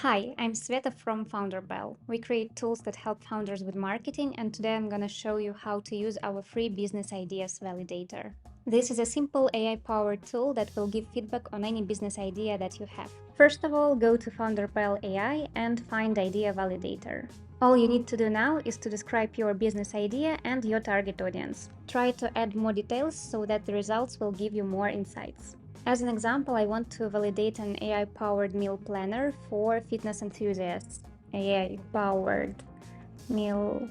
Hi, I'm Sveta from FounderPal. We create tools that help founders with marketing, and today I'm going to show you how to use our free Business Ideas Validator. This is a simple AI-powered tool that will give feedback on any business idea that you have. First of all, go to FounderPal.ai and find Idea Validator. All you need to do now is to describe your business idea and your target audience. Try to add more details so that the results will give you more insights. As an example, I want to validate an AI-powered meal planner for fitness enthusiasts. AI-powered meal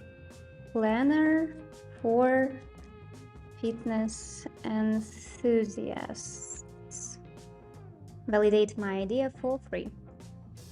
planner for fitness enthusiasts. Validate my idea for free.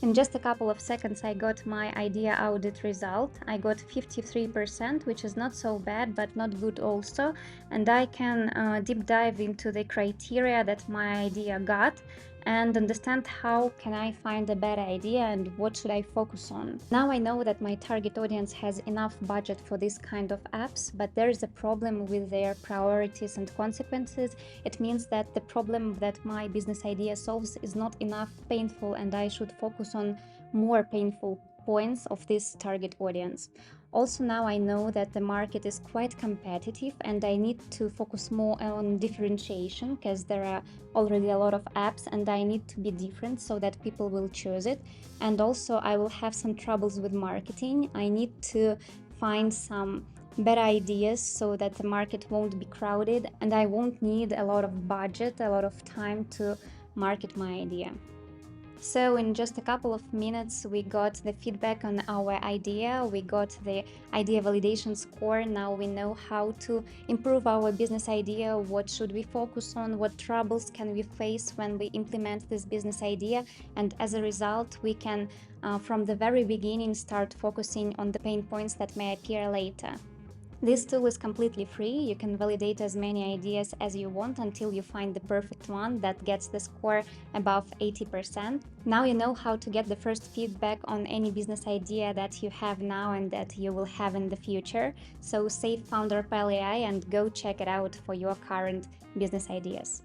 In just a couple of seconds, I got my idea audit result. I got 53%, which is not so bad, but not good also. And I can deep dive into the criteria that my idea got and understand how can I find a better idea and what should I focus on. Now I know that my target audience has enough budget for this kind of apps, but there is a problem with their priorities and consequences. It means that the problem that my business idea solves is not enough painful, and I should focus on more painful points of this target audience. Also, now I know that the market is quite competitive and I need to focus more on differentiation because there are already a lot of apps and I need to be different so that people will choose it. And also I will have some troubles with marketing. I need to find some better ideas so that the market won't be crowded and I won't need a lot of budget, a lot of time to market my idea. So in just a couple of minutes, we got the feedback on our idea, we got the idea validation score. Now we know how to improve our business idea, what should we focus on, what troubles can we face when we implement this business idea. And as a result, we can, from the very beginning, start focusing on the pain points that may appear later. This tool is completely free. You can validate as many ideas as you want until you find the perfect one that gets the score above 80%. Now you know how to get the first feedback on any business idea that you have now and that you will have in the future. So save FounderPal.ai and go check it out for your current business ideas.